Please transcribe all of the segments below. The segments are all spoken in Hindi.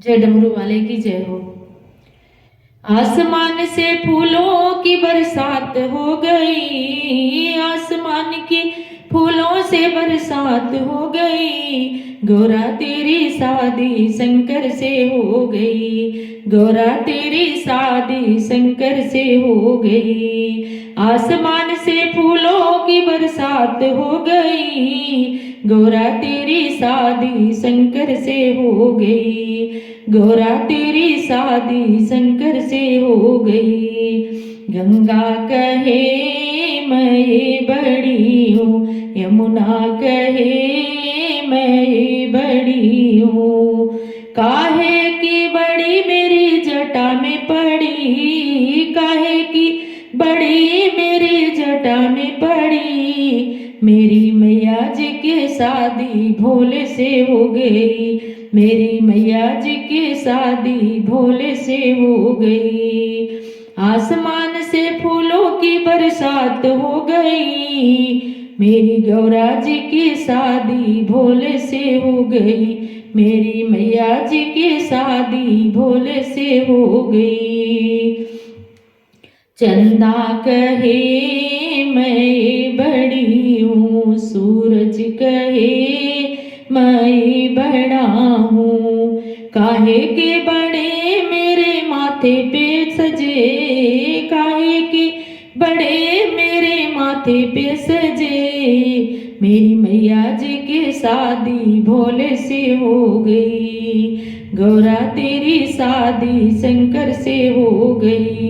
जय डमरू वाले की जय हो। आसमान से फूलों की बरसात हो गई, आसमान की फूलों से बरसात हो गई। गौरा तेरी शादी शंकर से हो गई, गौरा तेरी शादी शंकर से हो गई। आसमान से फूलों की बरसात हो गई, गौरा तेरी शादी शंकर से हो गई, गौरा तेरी शादी शंकर से हो गई। गंगा कहे मैं बड़ी हूँ, यमुना कहे मैं बड़ी हूँ। काहे की बड़ी मेरी जटा में पड़ी, काहे की बड़ी मेरी जटा में पड़ी। मेरी मैया जी की शादी भोले से हो गई, मेरी मैया जी की शादी भोले से हो गई। आसमान से फूलों की बरसात हो गई, मेरी गौरा जी की शादी भोले से हो गई, मेरी मैया जी की शादी भोले से हो गई। चंदा कहे मैं बड़ी हूँ, सूरज कहे मैं बड़ा हूँ। काहे के बड़े मेरे माथे पे सजे, काहे के बड़े मेरे माथे पे सजे। मेरी मैया जी की शादी भोले से हो गई, गौरा तेरी शादी शंकर से हो गई।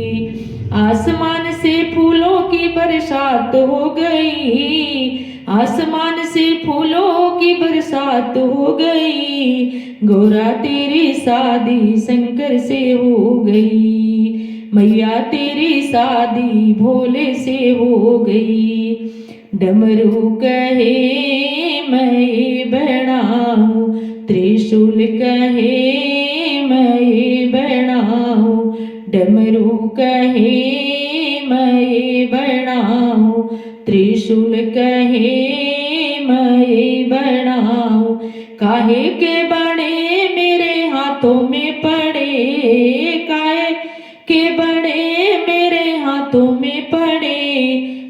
आसमान से फूलों की बरसात हो गई, आसमान से फूलों की बरसात हो गई। गौरा तेरी शादी शंकर से हो गई, मैया तेरी शादी भोले से हो गई। डमरू कहे मैं बड़ा हूँ, त्रिशूल कहे मैं बड़ा हूँ। डमरू कहे मैं बड़ा हूँ, त्रिशूल कहे मैं बड़ा हूँ। काहे के बड़े मेरे हाथों में पड़े, काहे के बड़े मेरे हाथों में पड़े।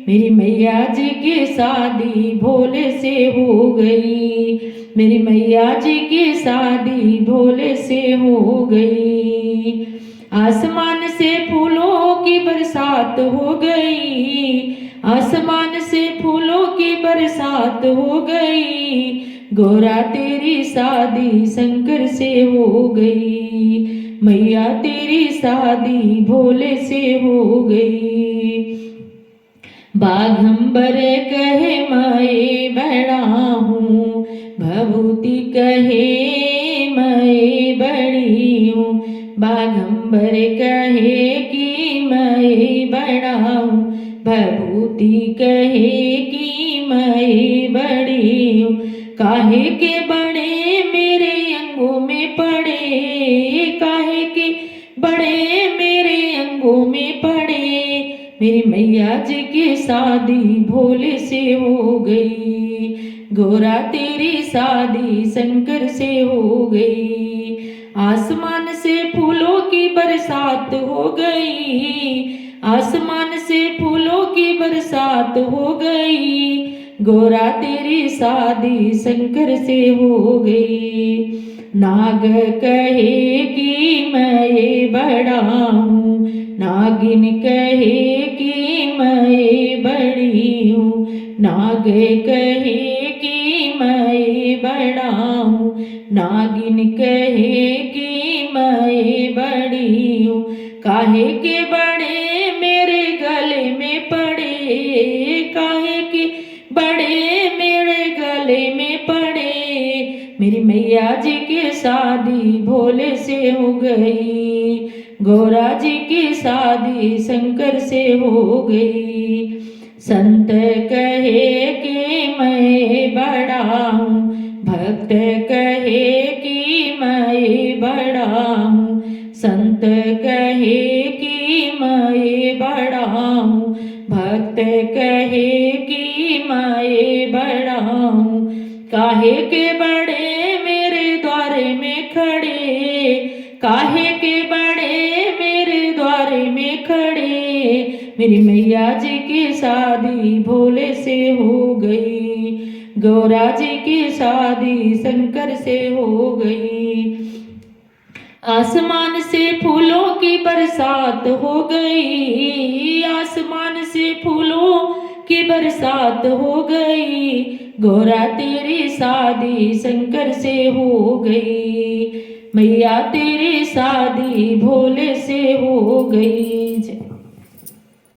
मेरी मैया जी की शादी भोले से हो गई, मेरी मैया जी की शादी भोले से हो गई। आसमान से फूलों की बरसात हो गई, आसमान से फूलों की बरसात हो गई। गौरा तेरी शादी शंकर से हो गई, मैया तेरी शादी भोले से हो गई। बाघंबर कहे मैं बड़ा हूँ, भभूति कहे मैं बड़ी हूँ। बाघंबर कहे कि मैं बड़ा हूँ, भभूति कहे कि मैं बड़ी हूँ। काहे के बड़े मेरे अंगों में पड़े, काहे के बड़े मेरे अंगों में पड़े। मेरी मैया जी की शादी भोले से हो गई, गौरा तेरी शादी शंकर से हो गई। आसमान से फूलों की बरसात हो गई, आसमान से फूलों की बरसात हो गई। गौरा तेरी शादी शंकर से हो गई। नाग कहे कि मैं बड़ा हूँ, नागिन कहे कि मैं बड़ी हूँ। नाग कहे कि मैं बड़ा हूँ, नागिन कहे कि मैं बड़ी हूँ। काहे के बड़े मेरे गले में पड़े, काहे के बड़े मेरे गले में पड़े। मेरी मैया जी की शादी भोले से हो गई, गौरा जी की शादी शंकर से हो गई। संत कहे कि मैं बड़ा हूँ, भक्त कहे कि मैं बड़ा हूँ। संत कहे कि मैं बड़ा हूँ, भक्त कहे कि मैं बड़ा हूँ। काहे के बड़े मेरे द्वारे में खड़े, काहे के बड़े मेरे द्वारे में खड़े। मेरी मैया जी की शादी भोले से हो गई, गौरा जी की शादी शंकर से हो गई। आसमान से फूलों की बरसात हो गई, आसमान से फूलों की बरसात हो गई। गौरा तेरी शादी शंकर से हो गई, मैया तेरी शादी भोले से हो गई।